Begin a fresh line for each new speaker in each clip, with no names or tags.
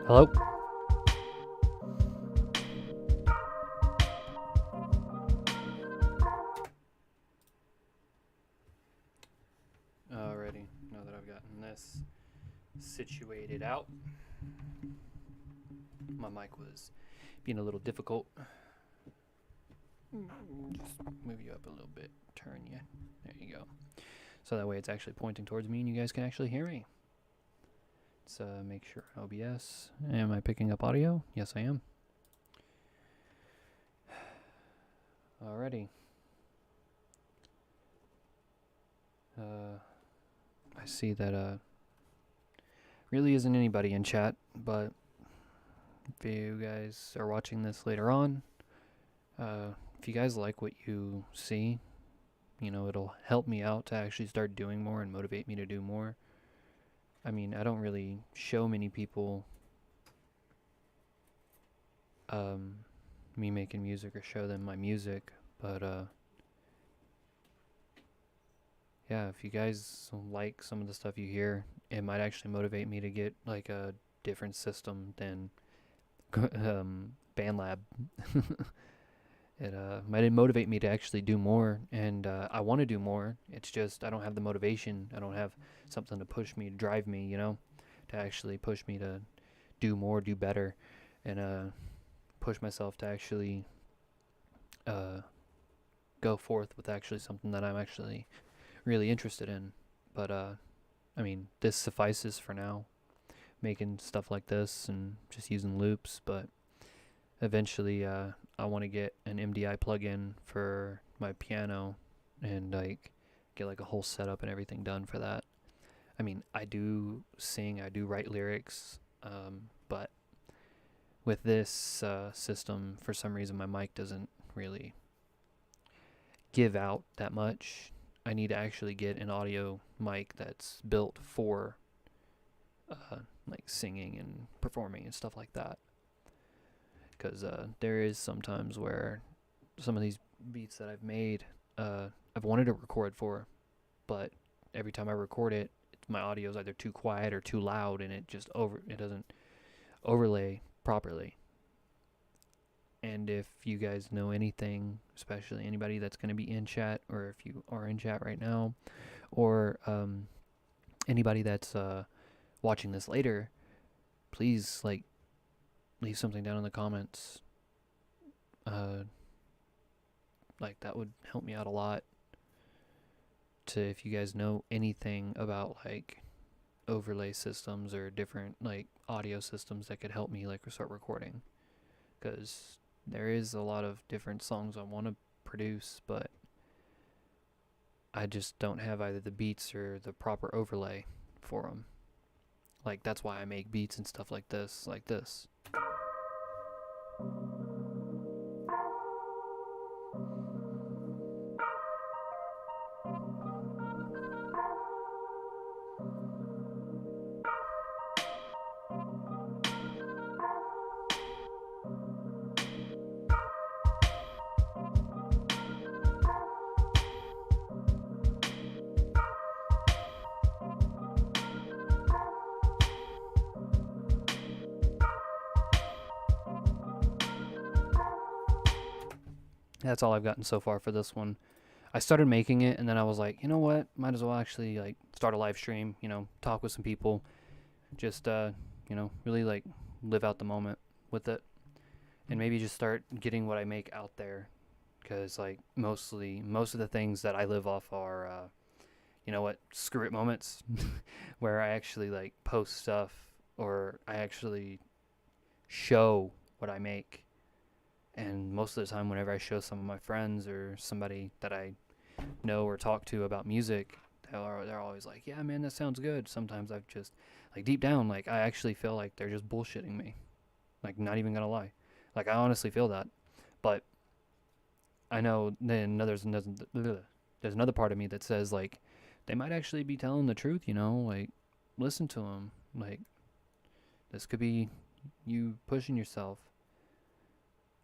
Hello? Alrighty, now that I've gotten this situated out, my mic was being a little difficult. Just move you up a little bit, turn you. There you go. So that way it's actually pointing towards me and you guys can actually hear me. Let's make sure OBS. Am I picking up audio? Yes, I am. Alrighty. I see that really isn't anybody in chat, but if you guys are watching this later on, if you guys like what you see, you know, it'll help me out to actually start doing more and motivate me to do more. I mean, I don't really show many people me making music or show them my music, but yeah, if you guys like some of the stuff you hear, it might actually motivate me to get like a different system than BandLab. It might motivate me to actually do more, and I want to do more. It's just I don't have the motivation. I don't have something to push me, to drive me, you know, to actually push me to do more, do better, and push myself to actually go forth with actually something that I'm actually really interested in. But I mean, this suffices for now, making stuff like this and just using loops, but eventually I want to get an MDI plugin for my piano and like get like a whole setup and everything done for that. I mean, I do sing, I do write lyrics, but with this system, for some reason my mic doesn't really give out that much. I need to actually get an audio mic that's built for like singing and performing and stuff like that. Because there is sometimes where some of these beats that I've made, I've wanted to record for, but every time I record it, my audio is either too quiet or too loud, and it doesn't overlay properly. And if you guys know anything, especially anybody that's going to be in chat, or if you are in chat right now, or anybody that's watching this later, please like leave something down in the comments. Like that would help me out a lot. To if you guys know anything about like overlay systems or different like audio systems that could help me like start recording, because there is a lot of different songs I want to produce, but I just don't have either the beats or the proper overlay for them. Like that's why I make beats and stuff like this, like this. That's all I've gotten so far for this one. I started making it, and then I was like, you know what? Might as well actually like start a live stream. You know, talk with some people, just you know, really like live out the moment with it, and maybe just start getting what I make out there. Because like most of the things that I live off are, you know what, screw it moments, where I actually like post stuff or I actually show what I make. And most of the time, whenever I show some of my friends or somebody that I know or talk to about music, they're always like, yeah, man, that sounds good. Sometimes I've just, like, deep down, like, I actually feel like they're just bullshitting me. Like, not even gonna lie. Like, I honestly feel that. But I know then there's another part of me that says, like, they might actually be telling the truth, you know? Like, listen to them. Like, this could be you pushing yourself.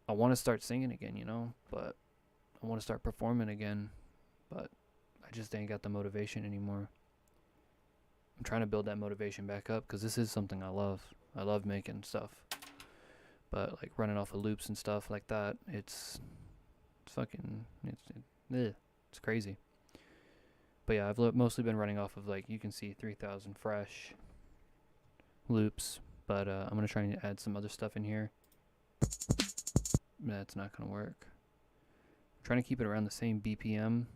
I want to start singing again, you know, but I want to start performing again, but I just ain't got the motivation anymore. I'm trying to build that motivation back up because this is something I love. I love making stuff. But like running off of loops and stuff like that, it's fucking it's crazy. But yeah, I've mostly been running off of, like, you can see 3000 fresh loops. But I'm gonna try and add some other stuff in here. That's not gonna work. I'm trying to keep it around the same BPM.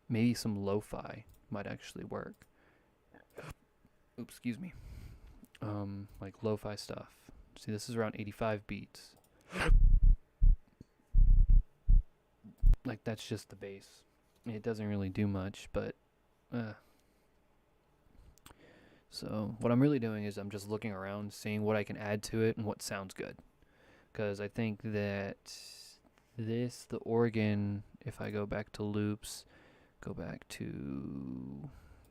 Maybe some lo-fi might actually work. Oops, excuse me. Like lo-fi stuff. See, this is around 85 beats. Like, that's just the bass. It doesn't really do much, but so what I'm really doing is I'm just looking around, seeing what I can add to it and what sounds good. Because I think that the organ, if I go back to loops, go back to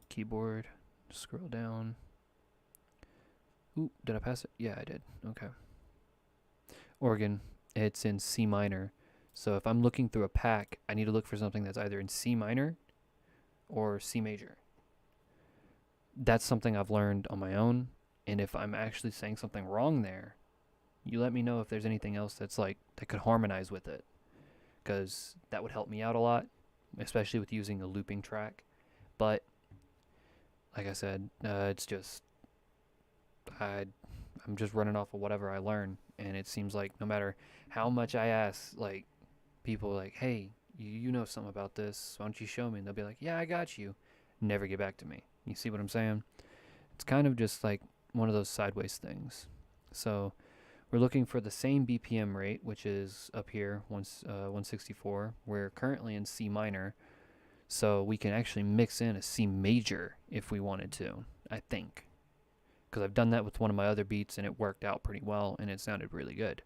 keyboard, scroll down. Ooh, did I pass it? Yeah, I did. Okay. Organ, it's in C minor. So if I'm looking through a pack, I need to look for something that's either in C minor or C major. That's something I've learned on my own. And if I'm actually saying something wrong there, you let me know if there's anything else that's like that could harmonize with it, because that would help me out a lot, especially with using a looping track. But like I said, it's just I'm just running off of whatever I learn, and it seems like no matter how much I ask, like, people like, hey, you know something about this, why don't you show me? And they'll be like, yeah, I got you. Never get back to me. You see what I'm saying? It's kind of just like one of those sideways things. So we're looking for the same BPM rate, which is up here, 164. We're currently in C minor, so we can actually mix in a C major if we wanted to, I think. Because I've done that with one of my other beats, and it worked out pretty well, and it sounded really good.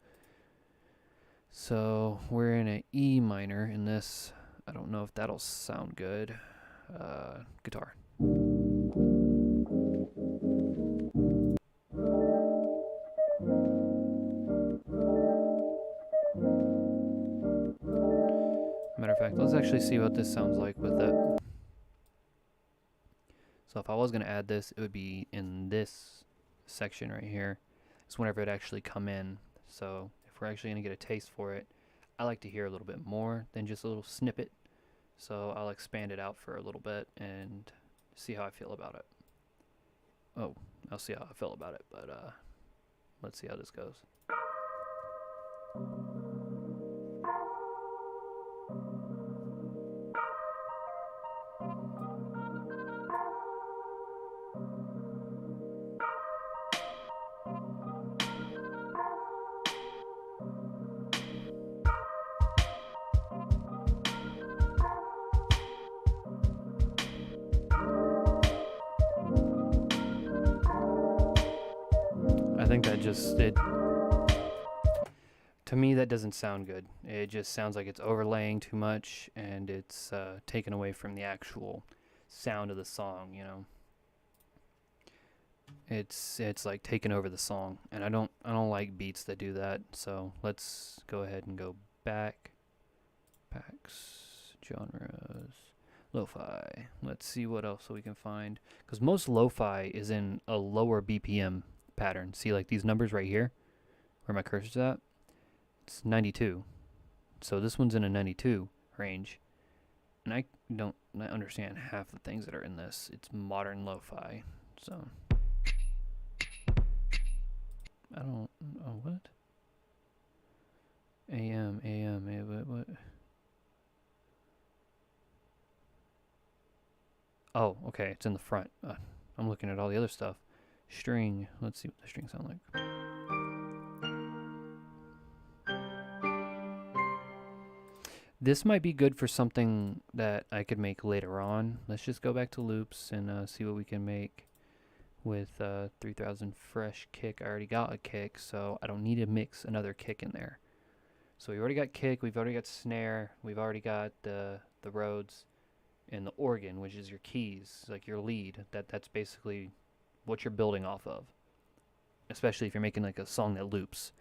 So we're in an E minor in this. I don't know if that'll sound good. Guitar. Matter of fact, let's actually see what this sounds like with it. So if I was going to add this, it would be in this section right here. It's whenever it actually come in. So if we're actually going to get a taste for it, I like to hear a little bit more than just a little snippet. So I'll expand it out for a little bit and see how I feel about it. Oh, I'll see how I feel about it, but let's see how this goes. I think that just, to me, that doesn't sound good. It just sounds like it's overlaying too much, and it's taken away from the actual sound of the song, you know. It's like taking over the song, and I don't like beats that do that. So let's go ahead and go back. Packs, genres, lo-fi. Let's see what else we can find, because most lo-fi is in a lower BPM pattern. See, like these numbers right here, where my cursor's at, it's 92. So this one's in a 92 range, and I don't understand half the things that are in this. It's modern lo-fi, so I don't. Oh, what? AM, what? Oh, okay, it's in the front. I'm looking at all the other stuff. String. Let's see what the strings sound like. This might be good for something that I could make later on. Let's just go back to loops and see what we can make with 3000 fresh kick. I already got a kick, so I don't need to mix another kick in there. So we already got kick, we've already got snare, we've already got the Rhodes and the organ, which is your keys, like your lead. That's basically what you're building off of. Especially if you're making like a song that loops,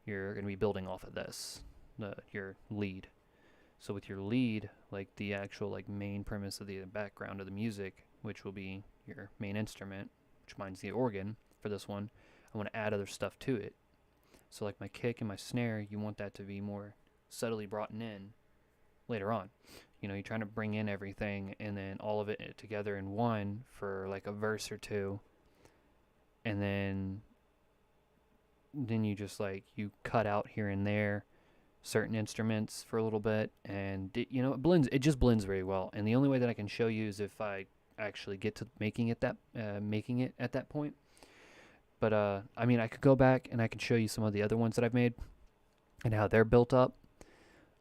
you're going to be building off of this, your lead. So with your lead, like the actual like main premise of the background of the music, which will be your main instrument, which mine's the organ for this one, I want to add other stuff to it. So like my kick and my snare, you want that to be more subtly brought in later on. You know, you're trying to bring in everything and then all of it together in one for like a verse or two. And then you just like, you cut out here and there certain instruments for a little bit, and it just blends very well. And the only way that I can show you is if I actually get to making it at that point. But I mean, I could go back and I can show you some of the other ones that I've made and how they're built up.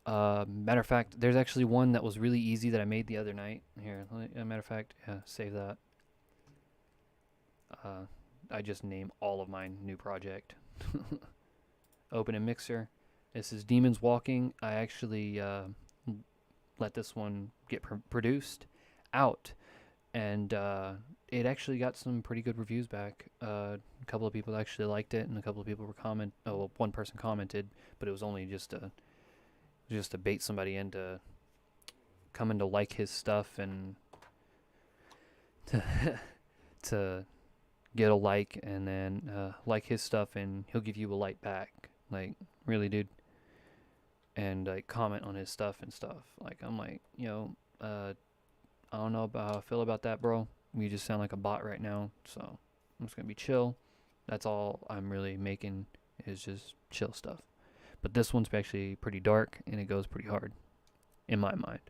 Matter of fact, there's actually one that was really easy that I made the other night. Here, matter of fact, yeah, save that. I just name all of my new project. Open a mixer. This is Demons Walking. I actually let this one get produced out, and it actually got some pretty good reviews back. A couple of people actually liked it, and a couple of people were one person commented, but it was only just to bait somebody into coming to like his stuff and to get a like, and then like his stuff, and he'll give you a like back. Like, really, dude. And like comment on his stuff and stuff. Like, I'm like, I don't know about how I feel about that, bro. You just sound like a bot right now, so I'm just gonna be chill. That's all I'm really making, is just chill stuff. But this one's actually pretty dark and it goes pretty hard in my mind.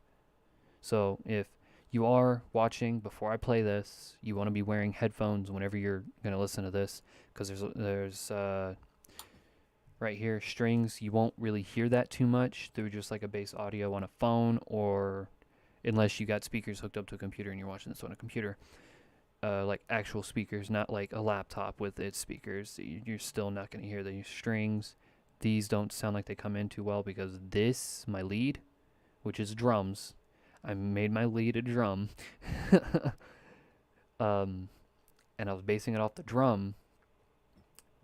So if you are watching before I play this, you want to be wearing headphones whenever you're gonna listen to this, because there's right here, strings. You won't really hear that too much through just like a bass audio on a phone, or unless you got speakers hooked up to a computer and you're watching this on a computer, like actual speakers, not like a laptop with its speakers. You're still not going to hear the strings. These don't sound like they come in too well, because this, my lead, which is drums, I made my lead a drum, and I was basing it off the drum.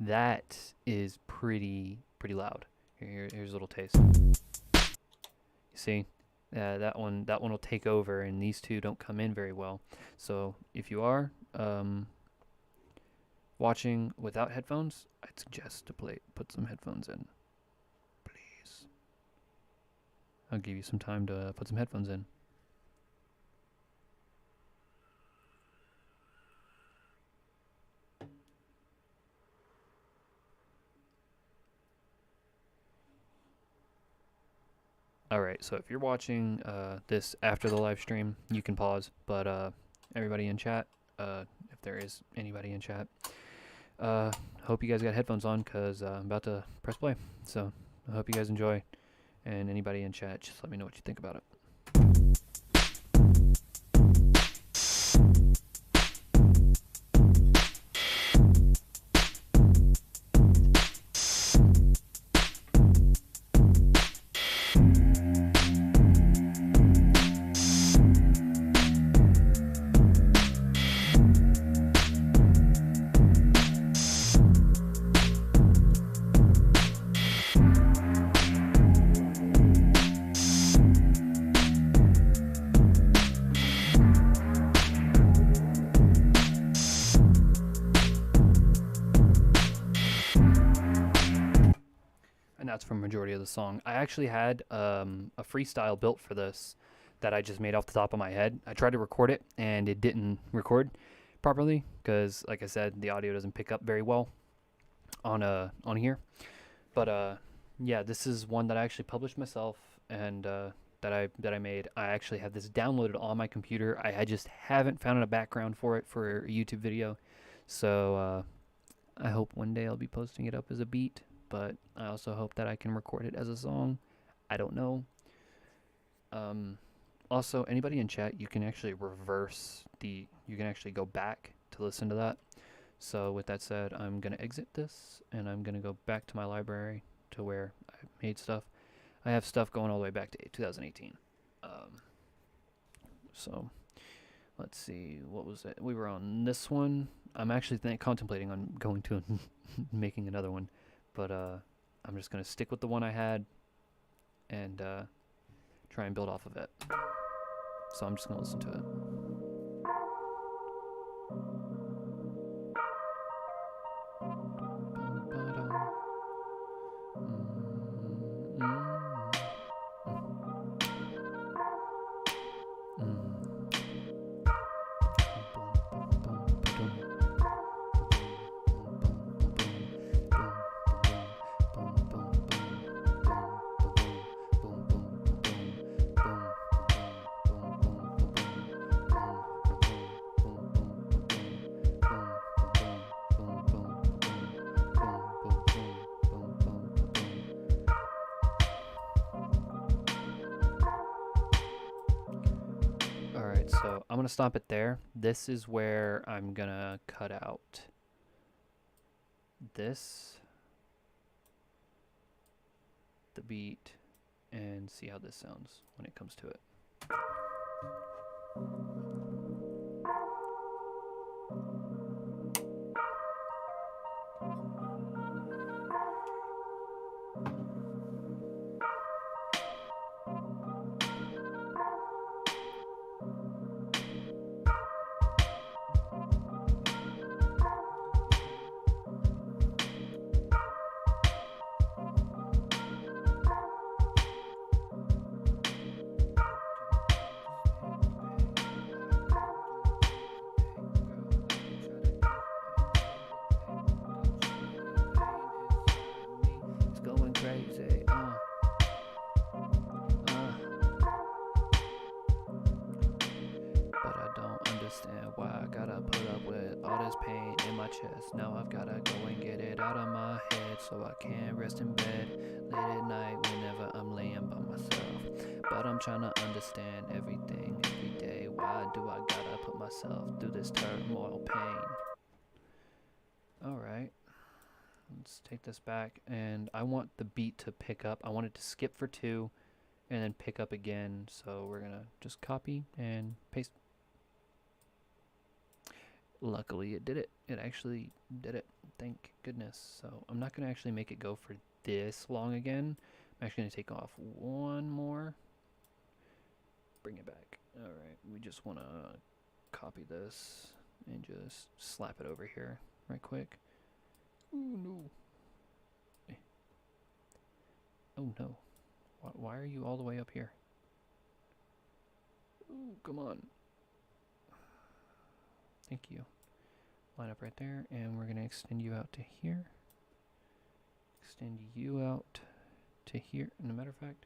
That is pretty loud. Here's a little taste. You see, that one will take over, and these two don't come in very well. So if you are watching without headphones, I'd suggest to put some headphones in, please. I'll give you some time to put some headphones in. Alright, so if you're watching this after the live stream, you can pause, but everybody in chat, if there is anybody in chat, hope you guys got headphones on, because I'm about to press play. So I hope you guys enjoy, and anybody in chat, just let me know what you think about it. That's for majority of the song. I actually had a freestyle built for this that I just made off the top of my head. I tried to record it and it didn't record properly, because like I said, the audio doesn't pick up very well on here. But yeah, this is one that I actually published myself, and that I made. I actually have this downloaded on my computer. I just haven't found a background for it for a YouTube video. So I hope one day I'll be posting it up as a beat. But I also hope that I can record it as a song. I don't know. Also, anybody in chat, you can actually you can actually go back to listen to that. So with that said, I'm going to exit this, and I'm going to go back to my library to where I made stuff. I have stuff going all the way back to 2018. So let's see, what was it? We were on this one. I'm actually contemplating on going to making another one. But I'm just going to stick with the one I had and try and build off of it. So I'm just going to listen to it. so I'm gonna stop it there. This is where I'm gonna cut out this, the beat, and see how this sounds when it comes to it. Crazy, but I don't understand why I gotta put up with all this pain in my chest. Now I've gotta go and get it out of my head so I can rest in bed late at night whenever I'm laying by myself. But I'm trying to understand everything every day. Why do I gotta put myself through this turmoil pain? Alright, let's take this back, and I want the beat to pick up. I want it to skip for 2 and then pick up again, so we're gonna just copy and paste. Luckily it did it. It actually did it, thank goodness. So I'm not gonna actually make it go for this long again. I'm actually gonna take off one more, bring it back. Alright, we just wanna copy this and just slap it over here right quick. Ooh, no. Oh no. Why are you all the way up here? Ooh, come on. Thank you. Line up right there, and we're going to extend you out to here. Extend you out to here. And as a matter of fact,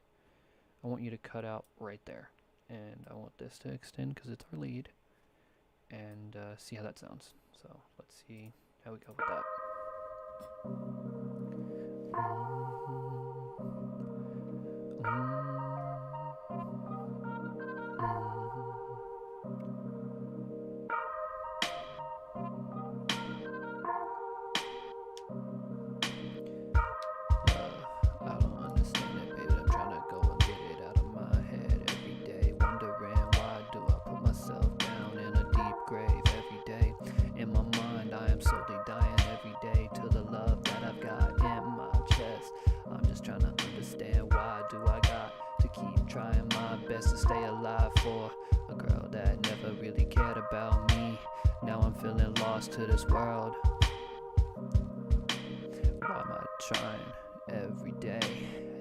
I want you to cut out right there. And I want this to extend because it's our lead. And see how that sounds. So let's see how we go with that. I don't understand it, baby. I'm trying to go and get it out of my head every day. Wondering why do I put myself down in a deep grave every day? In my mind, I am slowly dying every day to the love that I've got in my chest. I'm just trying to understand why do I got to keep trying my best to stay alive for a girl that never really cared about me. Now I'm feeling lost to this world. Why am I trying every day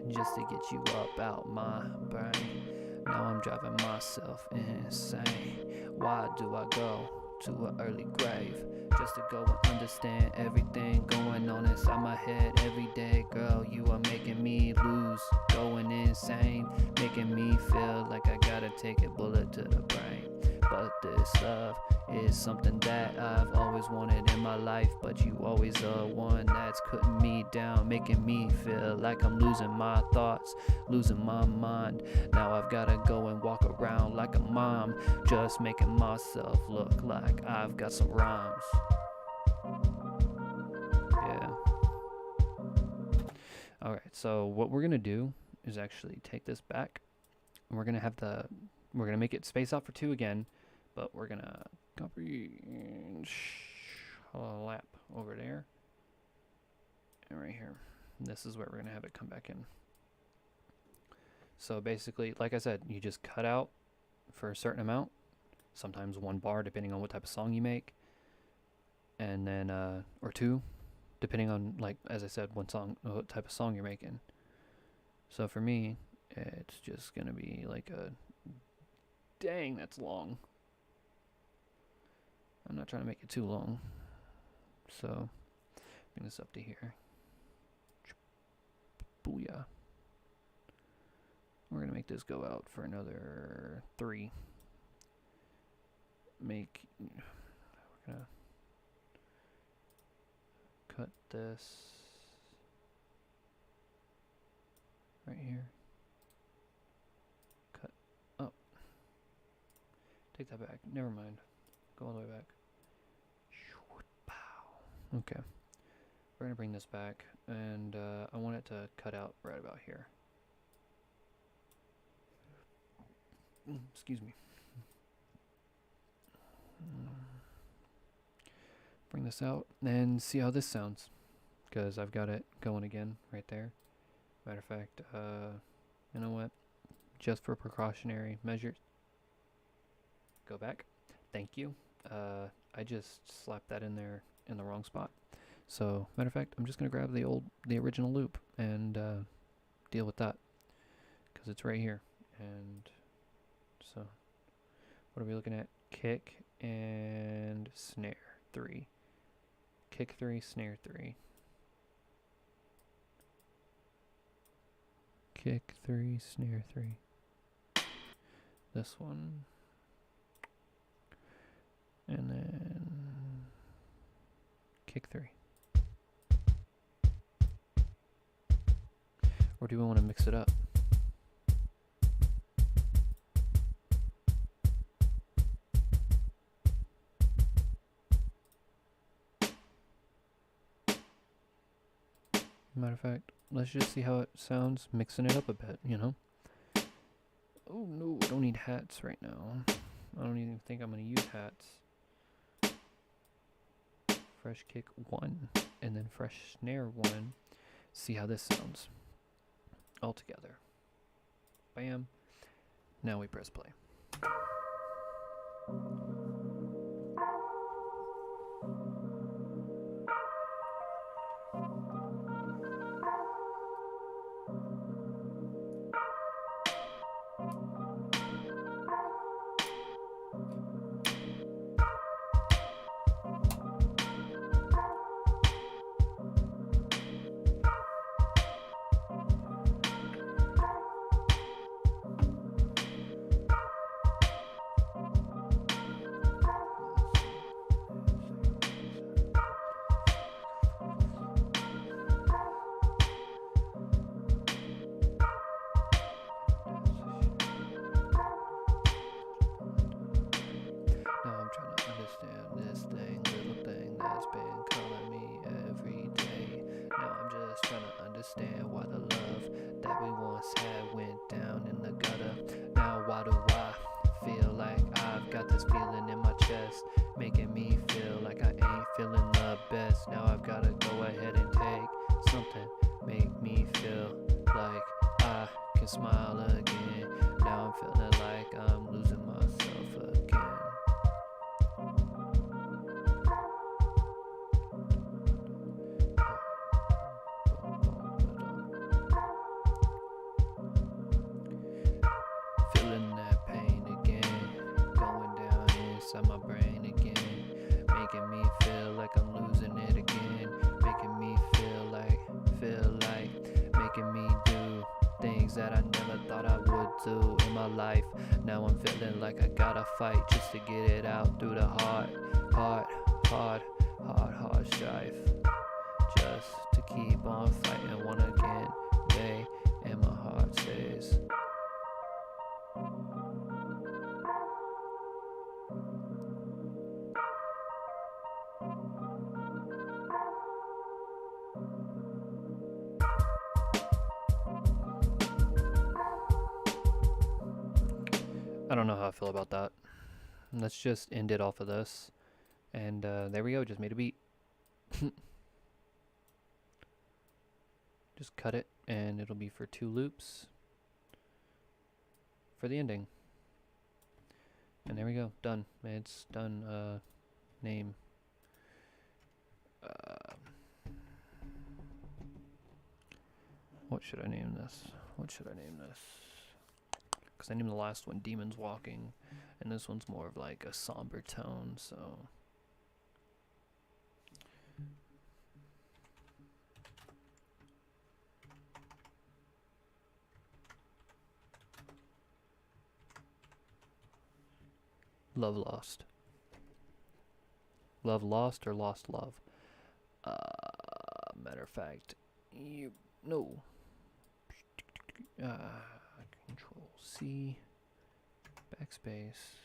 just to get you up out my brain? Now I'm driving myself insane. Why do I go to an early grave just to go and understand everything going on inside my head every day? Girl, you are making me lose, going insane, making me feel like I gotta take a bullet to the brain. But this love is something that I've always wanted in my life, but you always the one that's cutting me down, making me feel like I'm losing my thoughts, losing my mind. Now I've gotta go and walk around like a mom, just making myself look like I've got some rhymes. Yeah. Alright, so what we're gonna do is actually take this back, and we're gonna make it space out for 2 again, but we're gonna copy and lap over there and right here. This is where we're gonna have it come back in. So basically, like I said, you just cut out for a certain amount, sometimes 1 bar depending on what type of song you make, and then or 2 depending on, like, as I said, what type of song you're making. So for me, it's just gonna be like a, dang, that's long. I'm not trying to make it too long, so bring this up to here. Booyah. We're gonna make this go out for another 3. We're gonna cut this right here. Cut up. take that back. Never mind. Go all the way back. Okay. We're going to bring this back, and I want it to cut out right about here. Excuse me. Bring this out and see how this sounds, because I've got it going again right there. Matter of fact, you know what? Just for precautionary measures. Go back. Thank you. I just slapped that in there in the wrong spot. So, matter of fact, I'm just gonna grab the original loop and deal with that, because it's right here. And so, what are we looking at? Kick and snare 3. Kick 3, snare 3. Kick 3, snare 3. This one. And then kick 3. Or do we want to mix it up? Matter of fact, let's just see how it sounds, mixing it up a bit, you know? Oh no, I don't need hats right now. I don't even think I'm going to use hats. Fresh kick 1, and then fresh snare 1. See how this sounds all together. Bam. Now we press play. Understand why the love that we once had went down in the gutter. Now why do I feel like I've got this feeling in my chest, making me feel like I ain't feeling the best. Now I've gotta go ahead and take something, make me feel like I can smile again. Now I'm feeling like I'm losing myself again. My brain again, making me feel like I'm losing it again, making me feel like, making me do things that I never thought I would do in my life. Now I'm feeling like I gotta fight just to get it out through the hard strife, just to keep on fighting one again day, and my heart says I don't know how I feel about that. Let's just end it off of this. And there we go, just made a beat. Just cut it, and it'll be for 2 loops for the ending. And there we go, done. It's done. Name. What should I name this? Because I named the last one Demons Walking, and this one's more of like a somber tone, so. Love Lost. Love Lost or Lost Love? Matter of fact, Control C, backspace,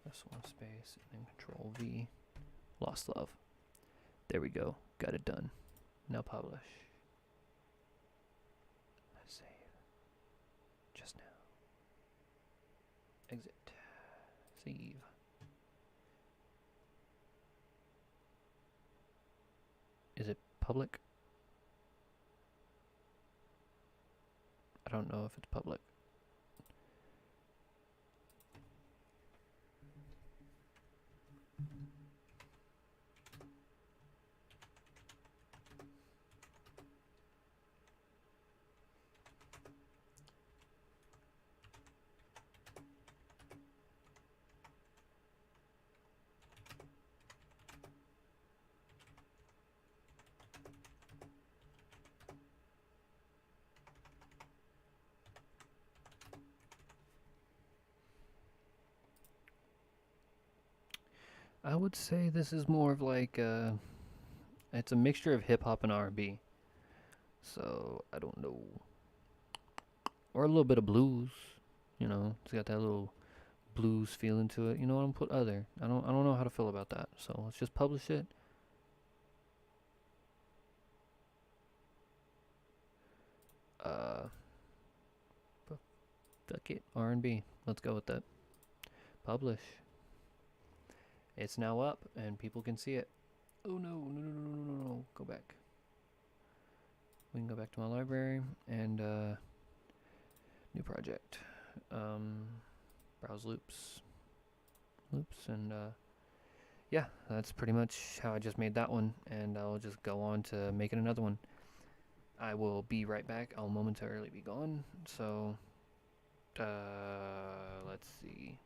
Press 1 space and then Control V. Lost Love. There we go. Got it done. Now publish. Save. Just now. Exit. Save. Is it public? I don't know if it's public. I would say this is more of like it's a mixture of hip hop and R&B. So I don't know, or a little bit of blues. You know, it's got that little blues feeling to it. You know what I'm put other. I don't know how to feel about that. So let's just publish it. Fuck it, R&B. Let's go with that. Publish. It's now up and people can see it. Oh no. Go back. We can go back to my library and new project. Browse loops. And yeah, that's pretty much how I just made that one, and I'll just go on to making another one. I will be right back. I'll momentarily be gone. So let's see.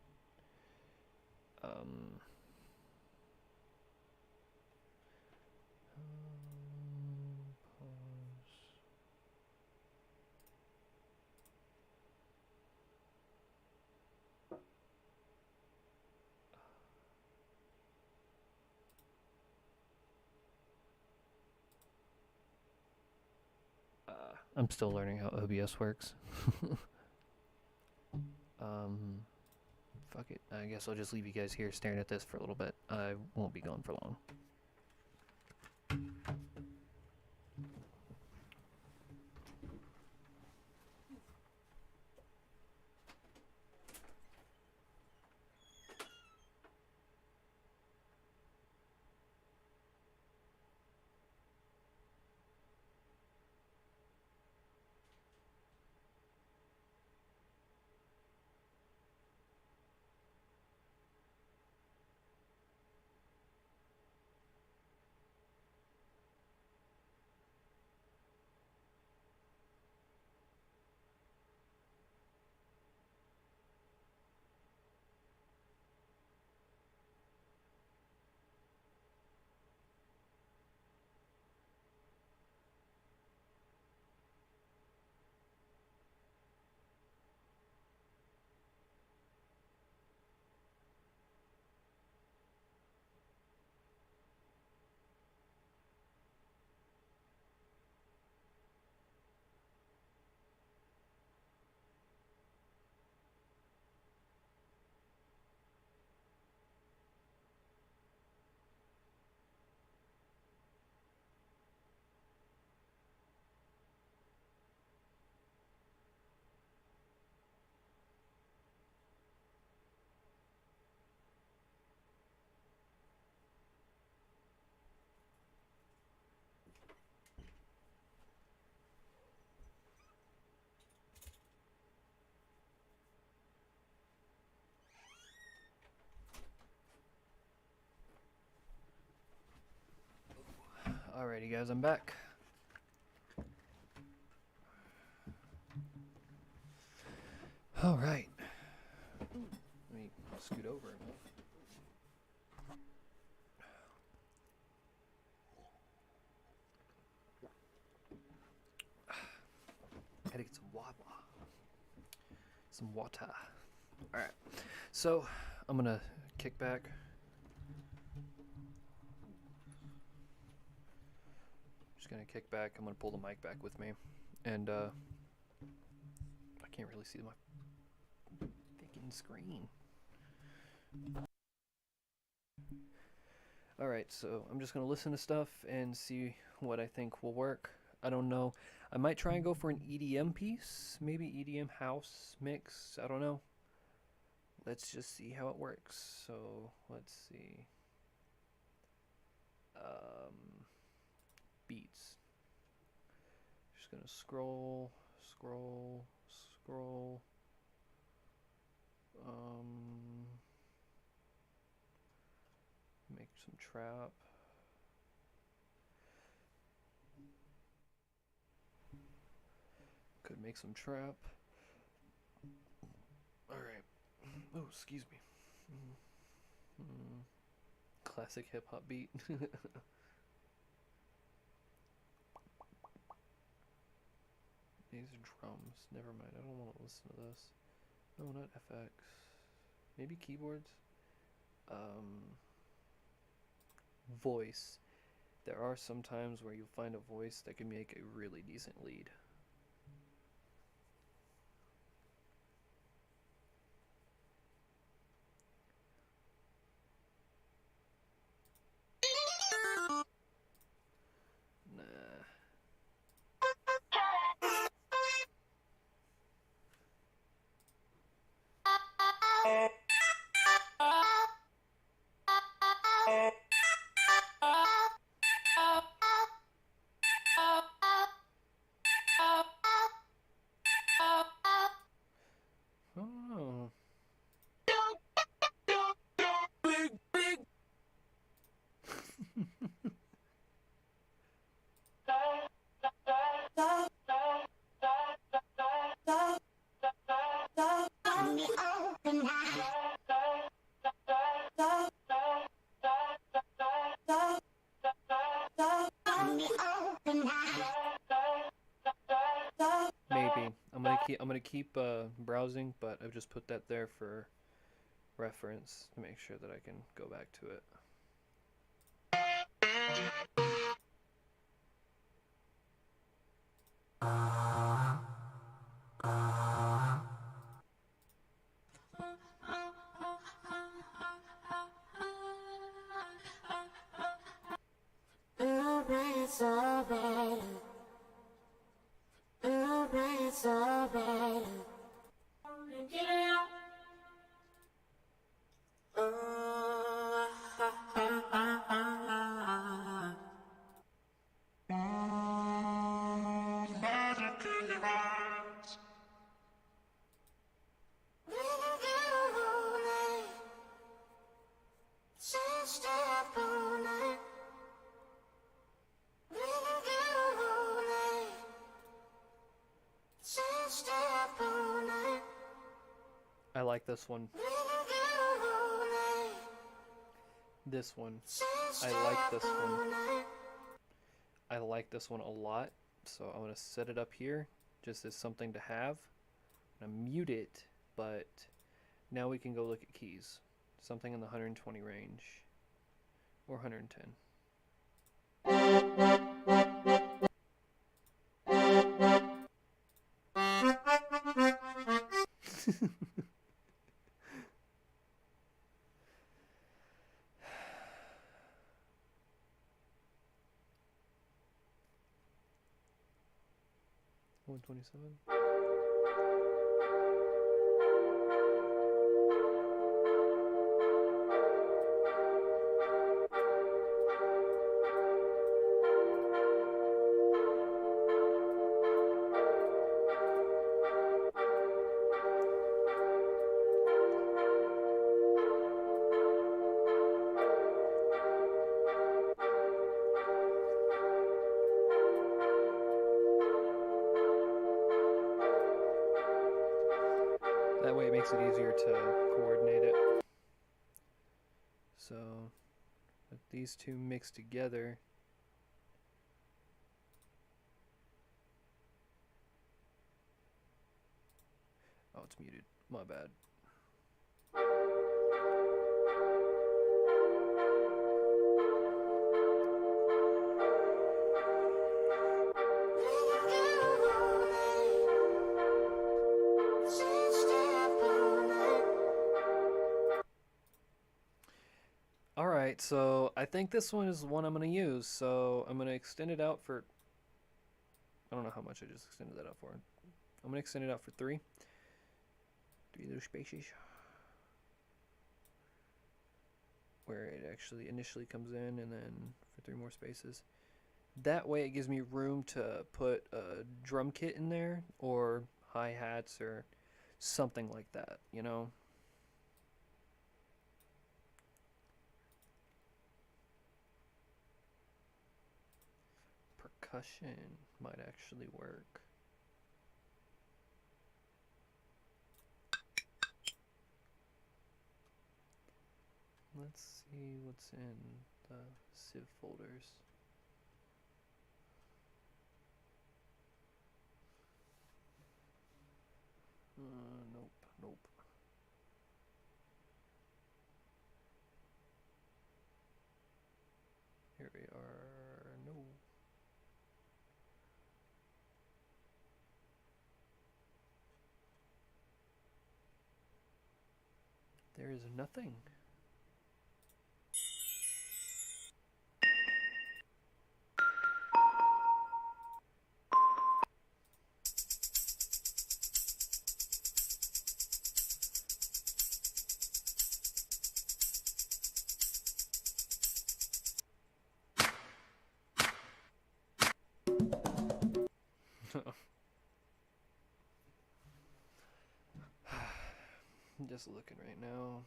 I'm still learning how OBS works. Fuck it. I guess I'll just leave you guys here staring at this for a little bit. I won't be gone for long. Alrighty guys, I'm back. Alright. Let me scoot over a minute. Gotta get some water. Some water. Alright. So, I'm gonna kick back. Just gonna kick back. I'm gonna pull the mic back with me. And, I can't really see my freaking screen. Alright, so I'm just gonna listen to stuff and see what I think will work. I don't know. I might try and go for an EDM piece, maybe EDM house mix. I don't know. Let's just see how it works. So let's see. Um, Beats. Just gonna scroll, scroll, scroll. Um, Make some trap. Could make some trap. Alright. Oh, excuse me. Classic hip hop beat. These are drums. Never mind. I don't want to listen to this. No, not FX. Maybe keyboards. Voice. There are some times where you'll find a voice that can make a really decent lead. Nah. Oh. Maybe. I'm gonna keep browsing, but I've just put that there for reference to make sure that I can go back to it. I like this one. This one. I like this one. I like this one a lot. So I'm going to set it up here just as something to have. I'm going to mute it, but now we can go look at keys. Something in the 120 range. Or 110. $127. That way it makes it easier to coordinate it. So, with these two mixed together, oh, it's muted. My bad. Alright. Alright, so I think this one is one I'm going to use. So I'm going to extend it out for... I don't know how much I just extended that out for. I'm going to extend it out for 3. 3 little spaces. Where it actually initially comes in, and then for 3 more spaces. That way it gives me room to put a drum kit in there, or hi-hats, or something like that, you know? Percussion might actually work. Let's see what's in the Civ folders. Nope, nope. Here we are. No. There is nothing. I'm just looking right now.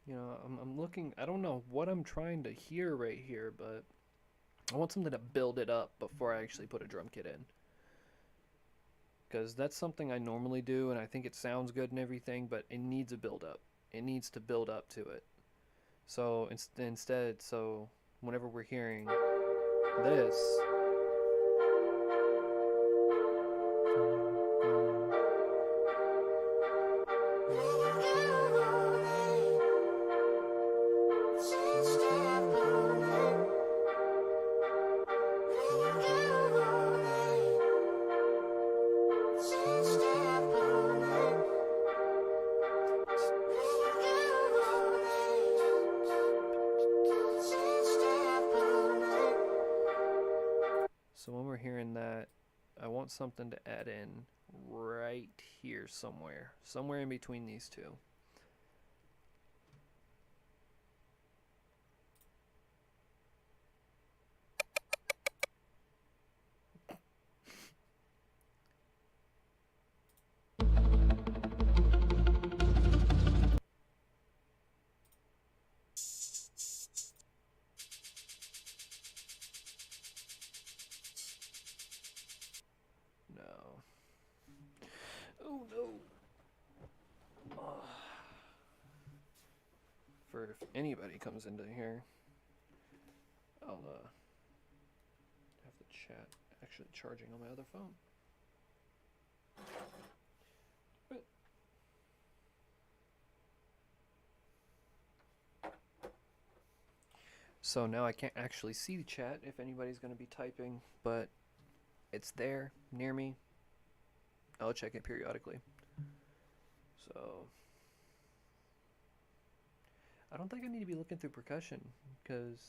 You know, I'm looking. I don't know what I'm trying to hear right here, but I want something to build it up before I actually put a drum kit in. Because that's something I normally do, and I think it sounds good and everything, but it needs a build up. It needs to build up to it. So instead, so whenever we're hearing this, so when we're hearing that, I want something to add in right here somewhere. Somewhere in between these two. No. Oh no. For if anybody comes into here, I'll have the chat actually charging on my other phone. So now I can't actually see the chat if anybody's going to be typing, but it's there near me. I'll check it periodically. So I don't think I need to be looking through percussion, because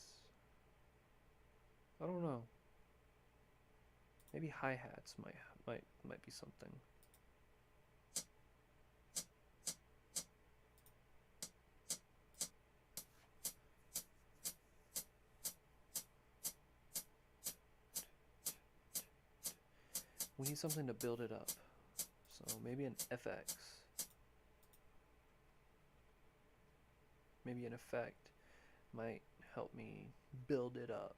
I don't know. Maybe hi-hats might be something. We need something to build it up. So maybe an FX. Maybe an effect might help me build it up.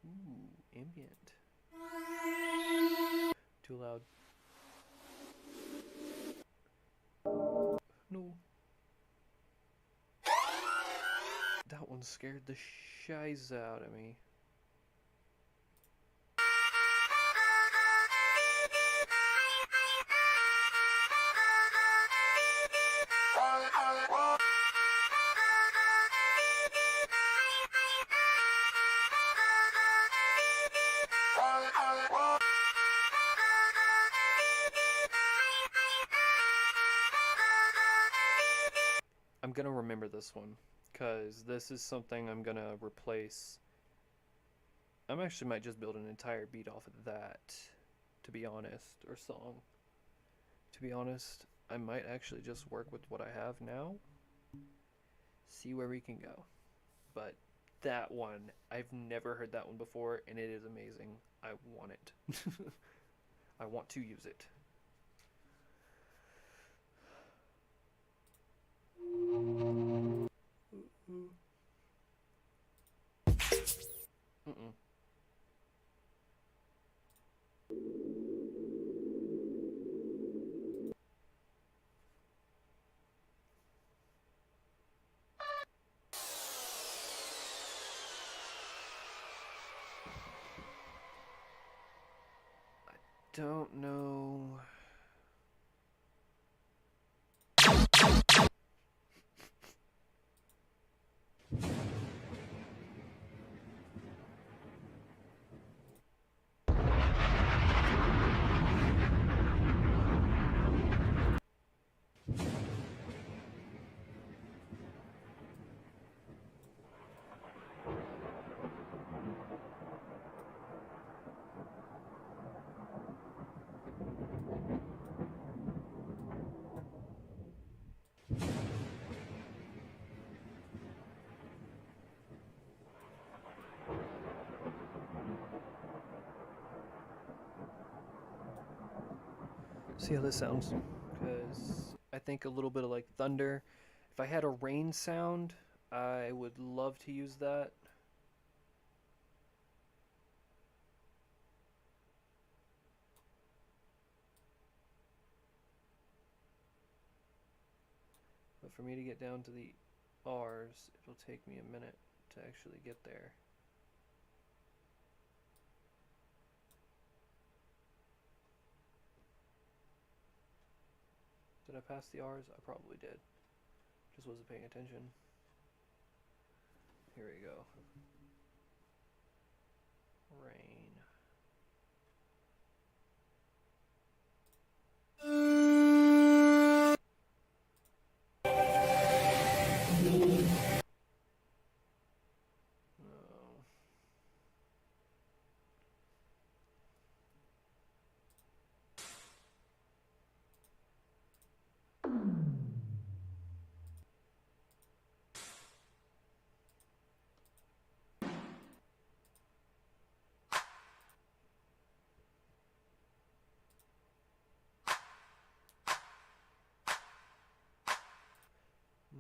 Ooh, ambient. Too loud. No. That one scared the shiz out of me. I'm gonna remember this one because this is something I'm gonna replace. I actually might just build an entire beat off of that, to be honest, or song. To be honest, I might actually just work with what I have now, see where we can go. But that one, I've never heard that one before, and it is amazing. I want it. I want to use it. Mm-mm. Don't know. See how this sounds? Because I think a little bit of like thunder. If I had a rain sound, I would love to use that. But for me to get down to the R's, it'll take me a minute to actually get there. Did I pass the R's? I probably did. Just wasn't paying attention. Here we go. Rain. No.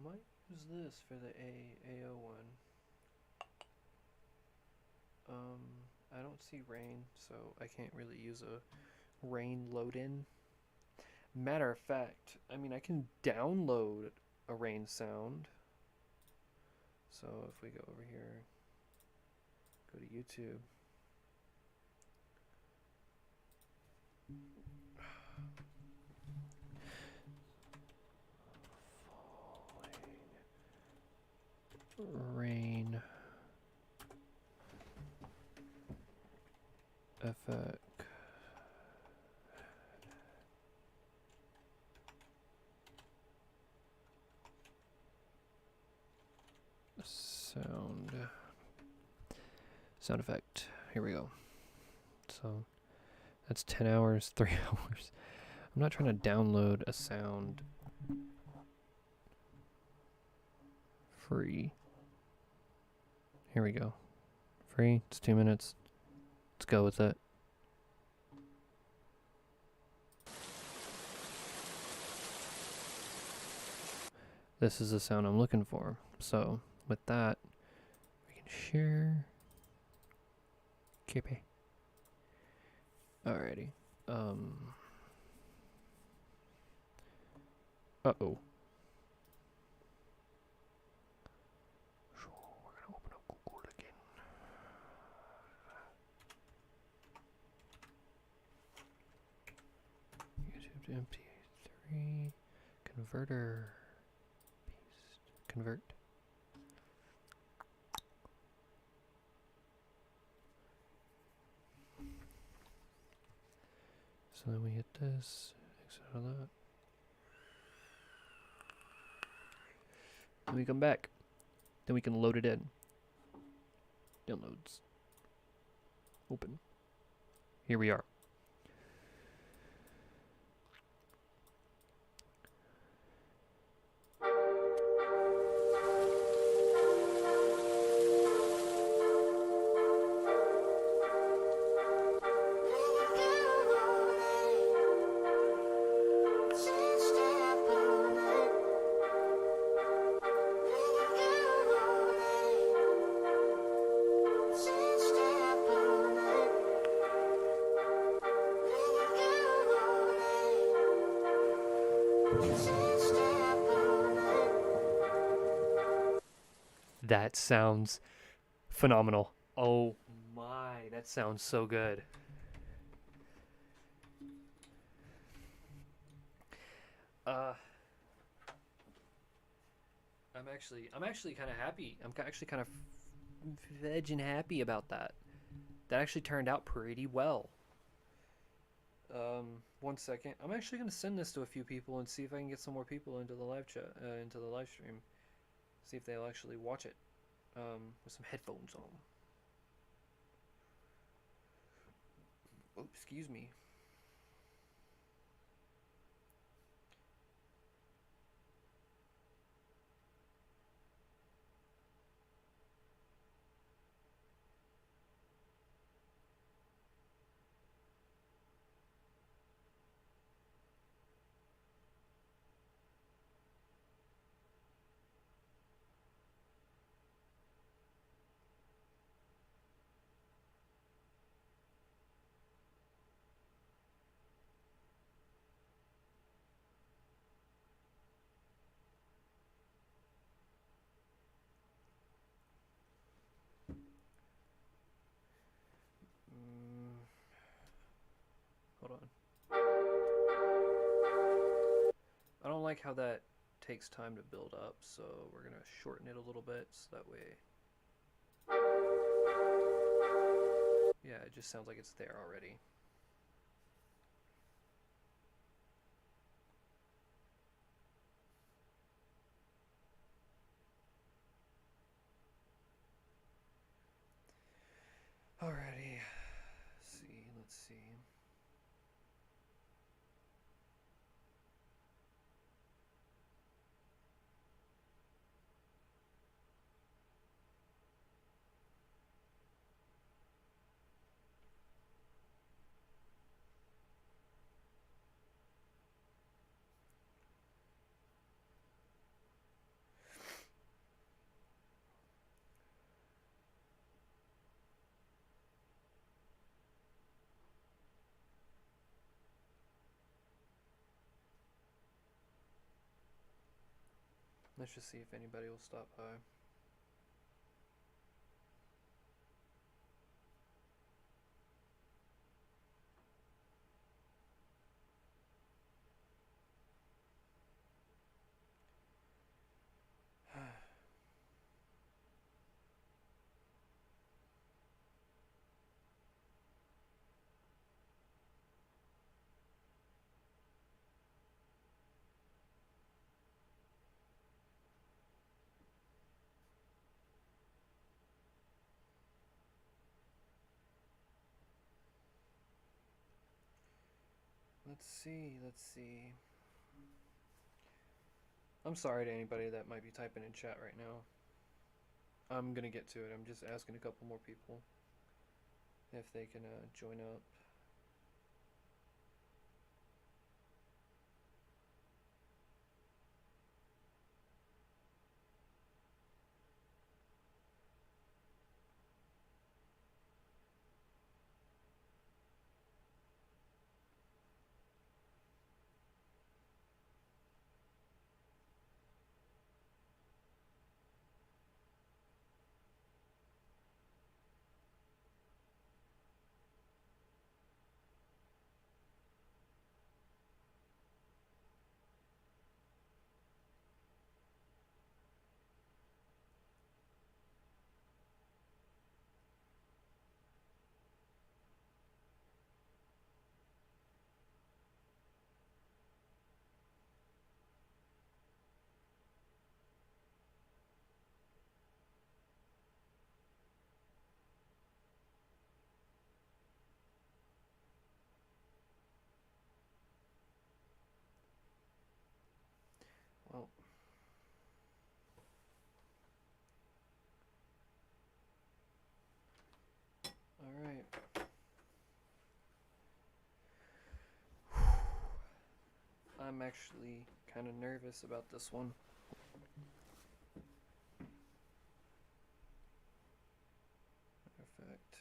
Might use this for the AO one. I don't see rain, so I can't really use a rain load in. Matter of fact, I mean, I can download a rain sound. So if we go over here, go to YouTube. Rain effect. Sound effect. Here we go. So that's 10 hours, 3 hours. I'm not trying to download a sound free. Here we go. Free. It's 2 minutes. Let's go with it. This is the sound I'm looking for. So with that, we can share. KP. Alrighty. Uh-oh. So we're gonna open up Google again. YouTube to MP3 converter. Paste. Convert. So then we hit this, exit out of that. Then we come back. Then we can load it in. Downloads. Open. Here we are. That sounds phenomenal. Oh my, that sounds so good. I'm actually kind of happy. I'm actually kind of vegging happy about that. That actually turned out pretty well. 1 second. I'm actually gonna send this to a few people and see if I can get some more people into the live chat, into the live stream. See if they'll actually watch it with some headphones on. Oh, excuse me. Hold on. I don't like how that takes time to build up, so we're gonna shorten it a little bit so that way. Yeah, it just sounds like it's there already. Alrighty. Let's see. Let's just see if anybody will stop by. Let's see. I'm sorry to anybody that might be typing in chat right now. I'm gonna get to it. I'm just asking a couple more people if they can join up. I'm actually kind of nervous about this one. Matter of fact,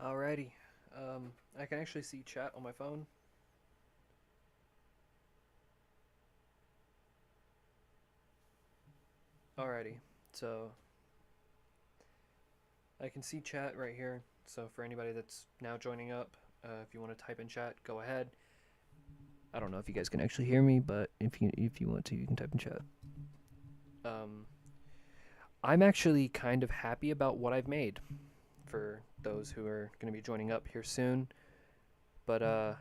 alrighty. I can actually see chat on my phone. Alrighty, so I can see chat right here. So for anybody that's now joining up, if you want to type in chat, go ahead. I don't know if you guys can actually hear me, but if you want to, you can type in chat. I'm actually kind of happy about what I've made for those who are going to be joining up here soon. But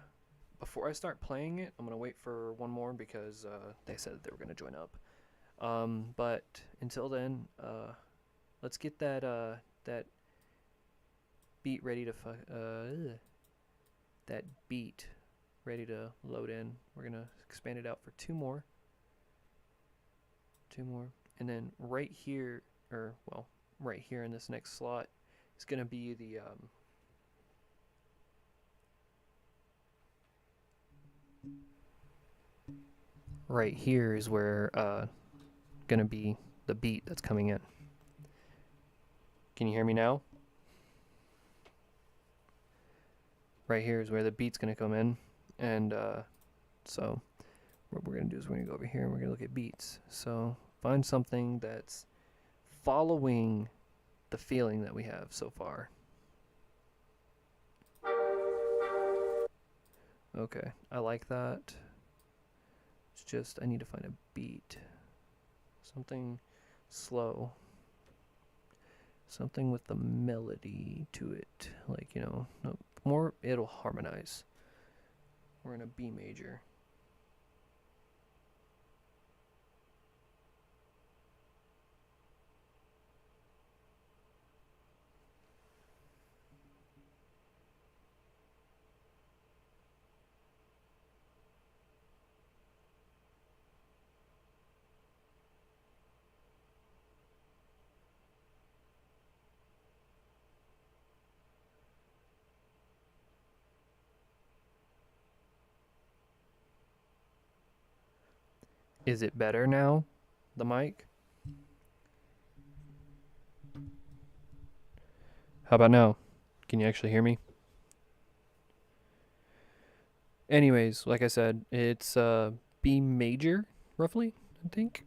before I start playing it, I'm going to wait for one more because they said that they were going to join up. But until then, let's get that beat ready to that beat ready to load in. We're going to expand it out for two more. And then right here, or well, right here in this next slot is going to be the right here is where going to be the beat that's coming in. Can you hear me now? Right here is where the beat's going to come in, and so what we're going to do is we're going to go over here and we're going to look at beats. So find something that's following the feeling that we have so far. Okay, I like that. It's just I need to find a beat. Something slow. Something with the melody to it. Like, you know, no, more it'll harmonize. We're in a B major. Is it better now? The mic? How about now? Can you actually hear me? Anyways, like I said, it's B major, roughly, I think,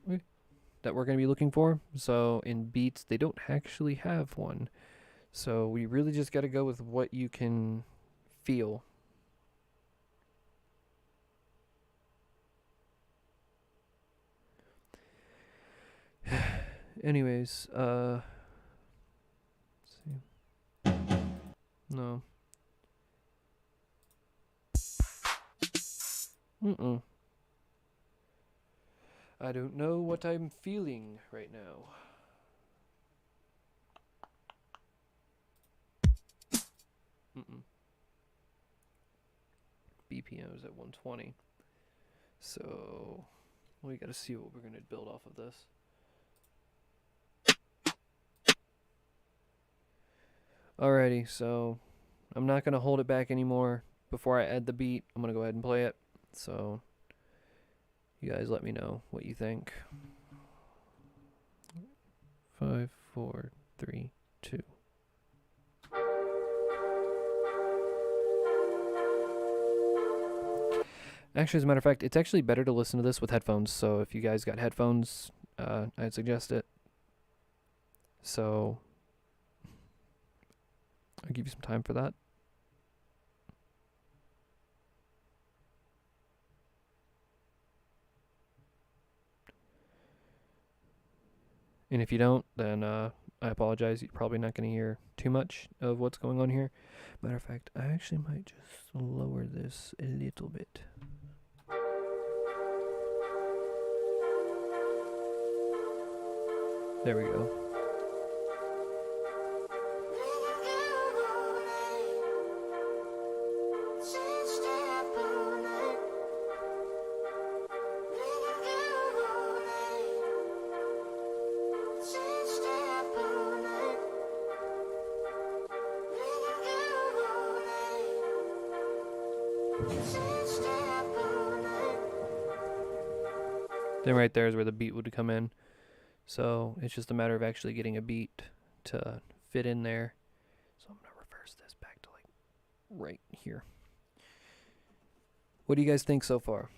that we're going to be looking for. So in beats, they don't actually have one. So we really just got to go with what you can feel. Anyways, let's see. No. I don't know what I'm feeling right now. B BPM is at 120. So we got to see what we're going to build off of this. Alrighty, so I'm not going to hold it back anymore. Before I add the beat, I'm going to go ahead and play it. So you guys let me know what you think. 5, 4, 3, 2. Actually, as a matter of fact, it's actually better to listen to this with headphones. So if you guys got headphones, I'd suggest it. So I'll give you some time for that. And if you don't, then I apologize. You're probably not going to hear too much of what's going on here. Matter of fact, I actually might just lower this a little bit. There we go. Then right there is where the beat would come in. So it's just a matter of actually getting a beat to fit in there. So I'm going to reverse this back to like right here. What do you guys think so far?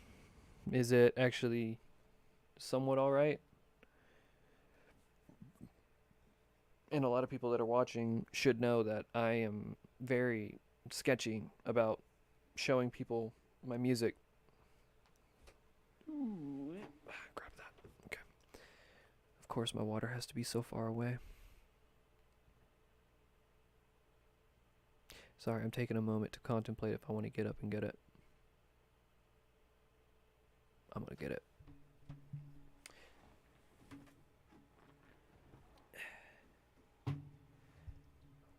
Is it actually somewhat alright? And a lot of people that are watching should know that I am very sketchy about showing people my music. Ooh, grab that. Okay. Of course, my water has to be so far away. Sorry, I'm taking a moment to contemplate if I want to get up and get it. I'm going to get it.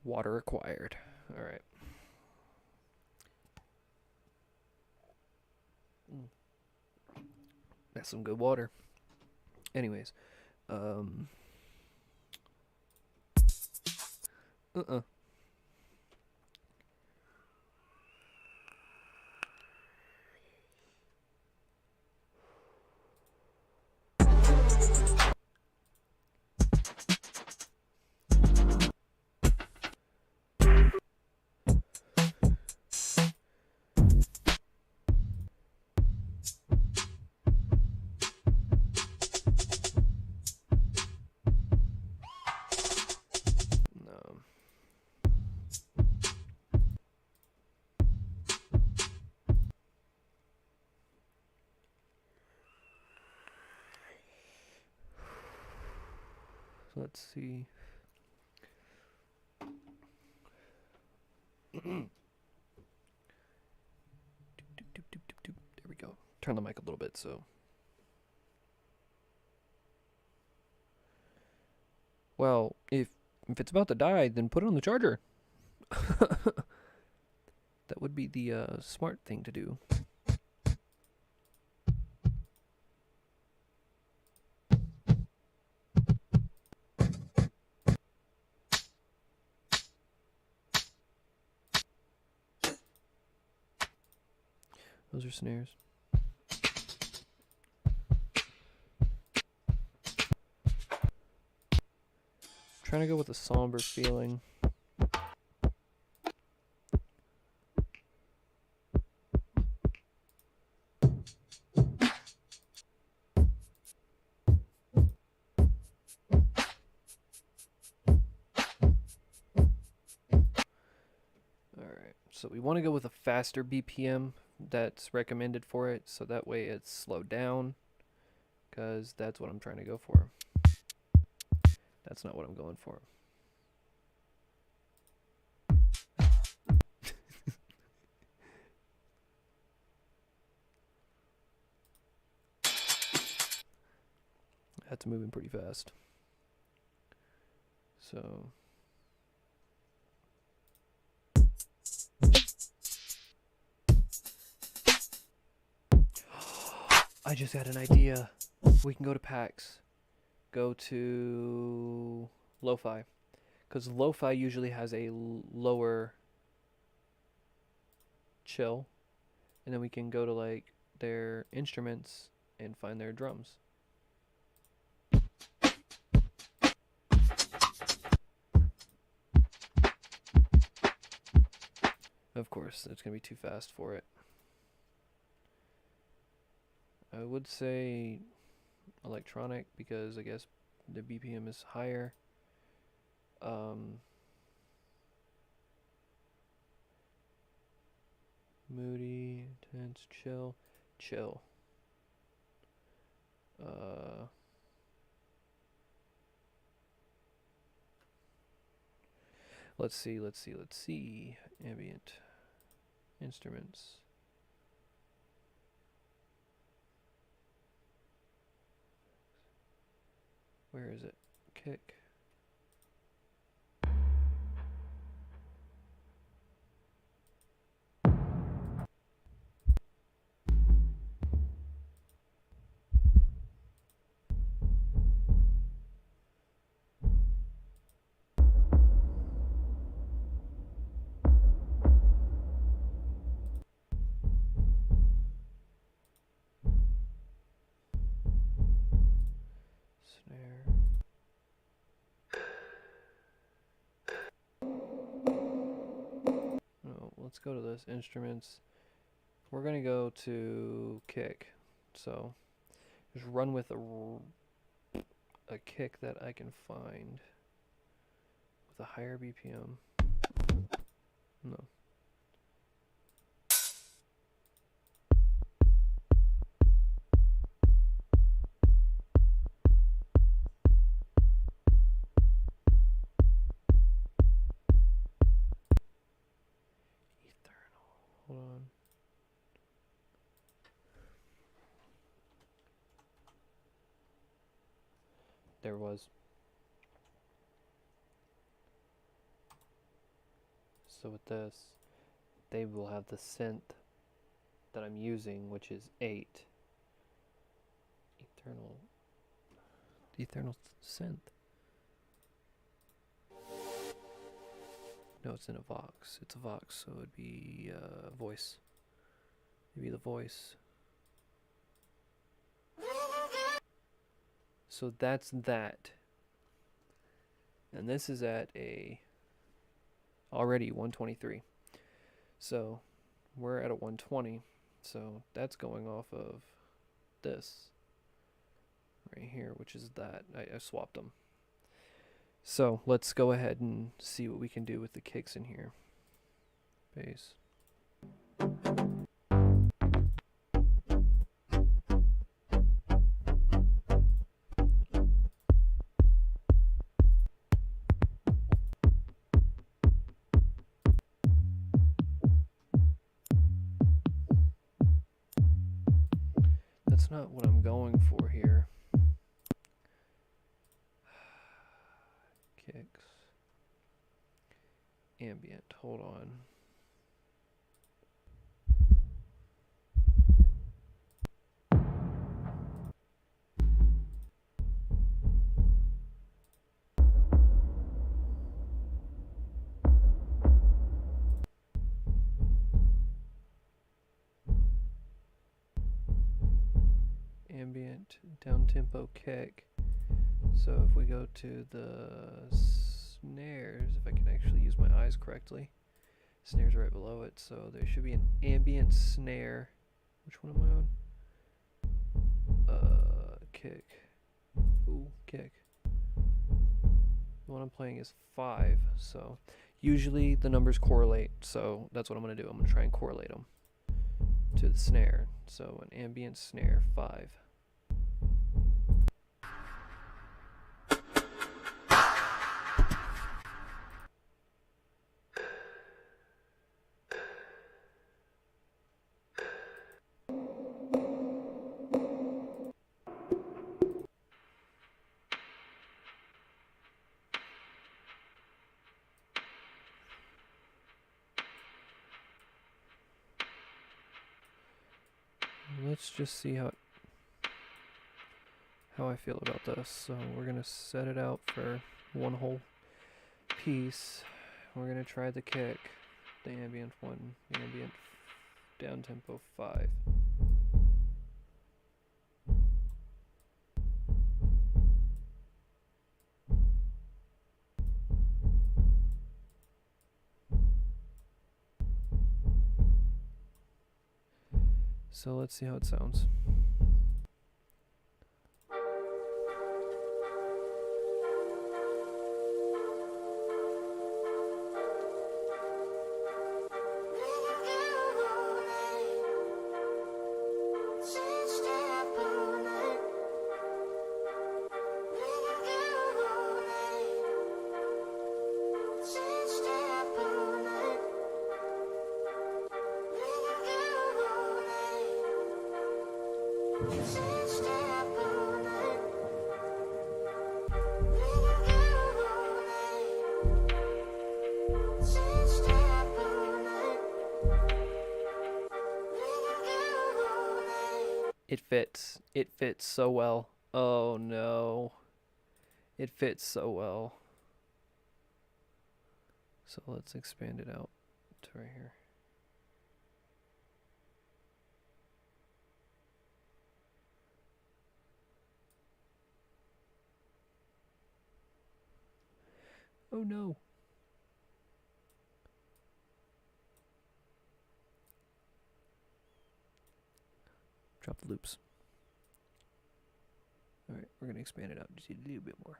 Water acquired. All right. That's some good water. Anyways, let's see. There we go. Turn the mic a little bit so. Well, if it's about to die, then put it on the charger. That would be the smart thing to do. Those are snares. Trying to go with a somber feeling. Alright, so we want to go with a faster BPM that's recommended for it, so that way it's slowed down, because that's what I'm trying to go for. That's not what I'm going for. That's moving pretty fast. So I just had an idea. We can go to packs. Go to lo-fi. Because lo-fi usually has a lower chill. And then we can go to like their instruments and find their drums. Of course, it's going to be too fast for it. I would say electronic because I guess the BPM is higher. Moody, intense, chill, chill. Let's see. Ambient instruments. Where is it? Kick. Snare. No, let's go to this instruments. We're gonna go to kick. So just run with a kick that I can find with a higher BPM. No. Hold on. There was. So with this, they will have the synth that I'm using, which is 8. The eternal synth. No, it's in a Vox. It's a Vox, so it'd be voice. It'd be the voice. So that's that. And this is at a already 123. So we're at a 120. So that's going off of this right here, which is that. I swapped them. So let's go ahead and see what we can do with the kicks in here. Bass. That's not what I'm going for here. Kicks. Ambient. Hold on. Ambient down-tempo kick. So if we go to the snares, if I can actually use my eyes correctly, snares right below it, so there should be an ambient snare. Which one am I on? Kick. Ooh, kick. The one I'm playing is 5, so usually the numbers correlate, so that's what I'm going to do. I'm going to try and correlate them to the snare. So an ambient snare, 5. Let's just see how it how I feel about this. So we're gonna set it out for one whole piece. We're gonna try the kick, the ambient one, the ambient down tempo 5. So let's see how it sounds. It fits so well. Oh no. It fits so well. So let's expand it out to right here. Oh no. Drop the loops. Alright, we're going to expand it out just a little bit more.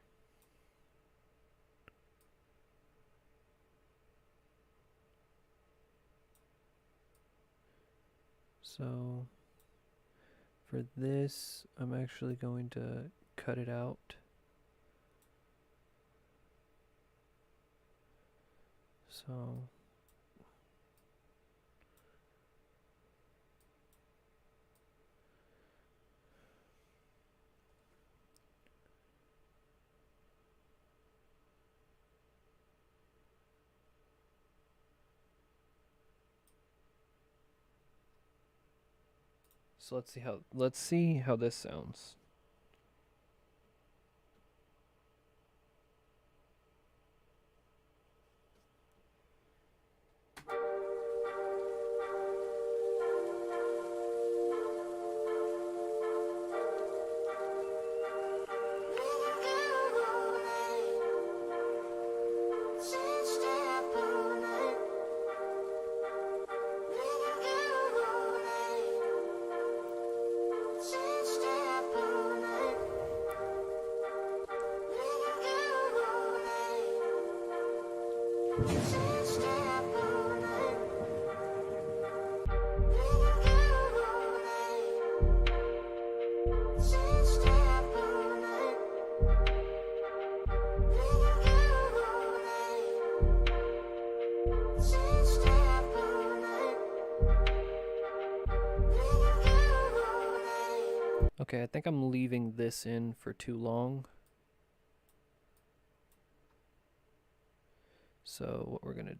So for this, I'm actually going to cut it out. So let's see how this sounds. Okay, I think I'm leaving this in for too long. So what we're gonna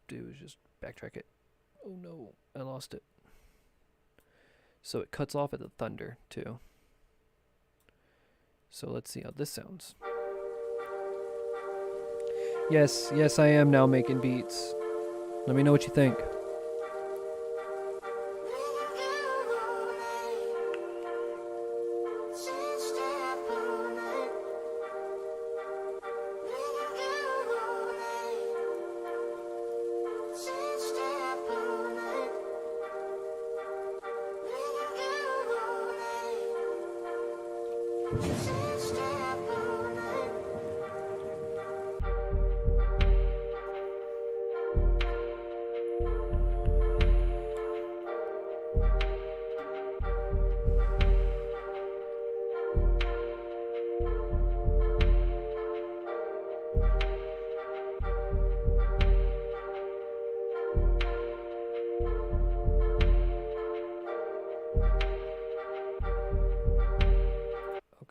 do is just backtrack it. Oh no, I lost it. So it cuts off at the thunder too. So let's see how this sounds. Yes, I am now making beats. Let me know what you think.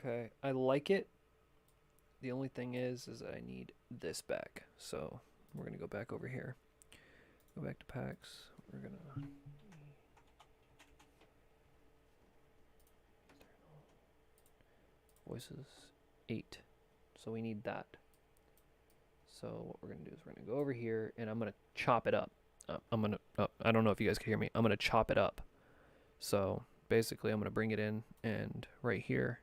Okay, I like it. The only thing is I need this back. So we're gonna go back over here. Go back to packs. We're gonna voices 8. So we need that. So what we're going to do is we're going to go over here and I'm going to chop it up. I don't know if you guys can hear me. I'm going to chop it up. So basically I'm going to bring it in and right here.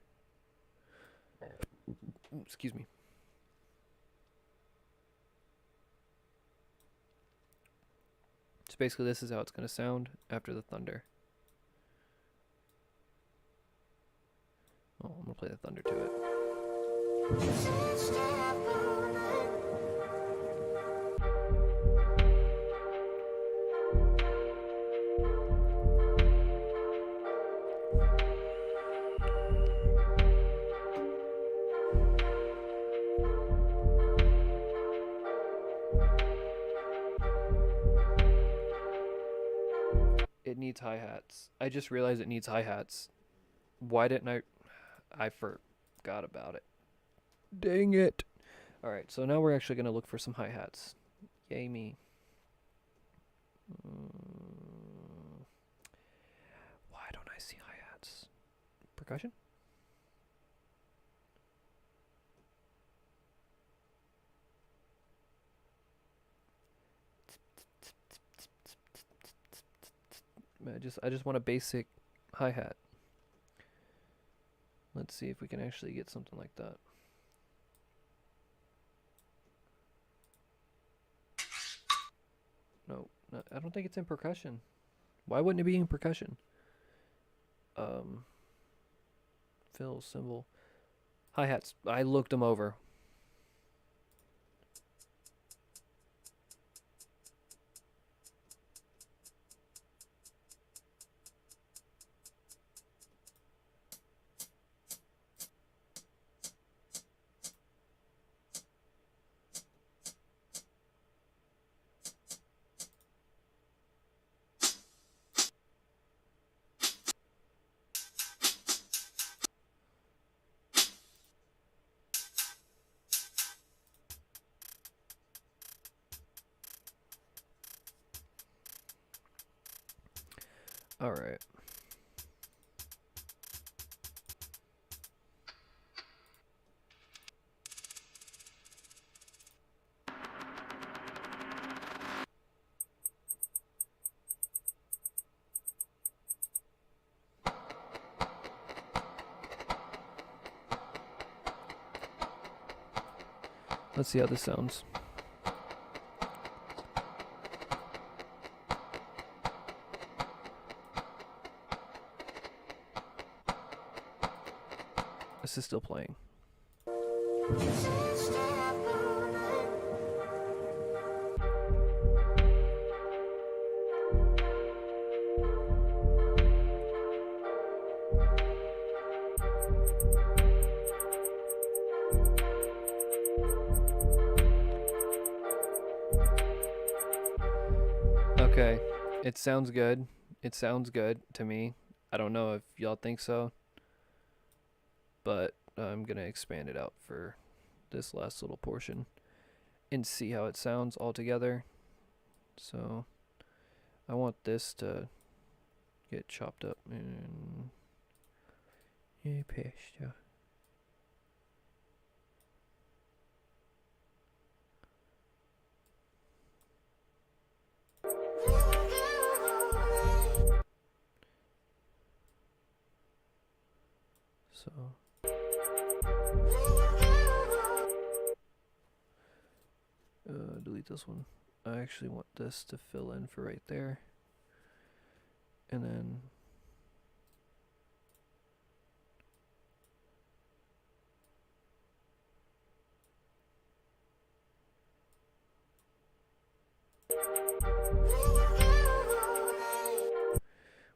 Excuse me. So basically this is how it's going to sound after the thunder. Oh, I'm going to play the thunder to it. It needs hi-hats. I just realized it needs hi-hats. Why didn't I forgot about it. Dang it. Alright, so now we're actually going to look for some hi-hats. Yay me. Why don't I see hi-hats? Percussion? I just want a basic hi-hat. Let's see if we can actually get something like that. No, I don't think it's in percussion. Why wouldn't it be in percussion? Fill, cymbal, hi-hats. I looked them over. All right. Let's see how this sounds. This is still playing. Okay, it sounds good. It sounds good to me. I don't know if y'all think so, but I'm gonna expand it out for this last little portion and see how it sounds all together. So I want this to get chopped up and paste, yeah. So delete this one. I actually want this to fill in for right there. And then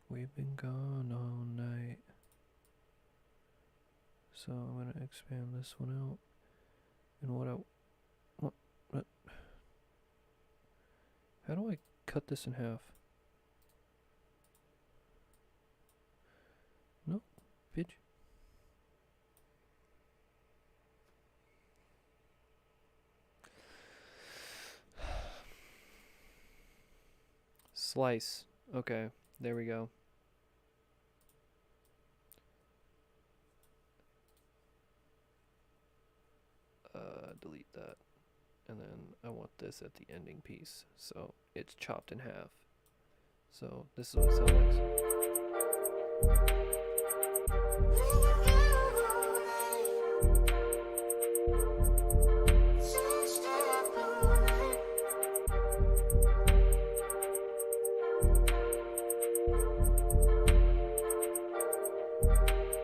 we've been gone all night. So I'm gonna expand this one out. And what how do I cut this in half? No, bitch. Slice. Okay, there we go. delete that. And then I want this at the ending piece, so it's chopped in half. So this is what it sounds like.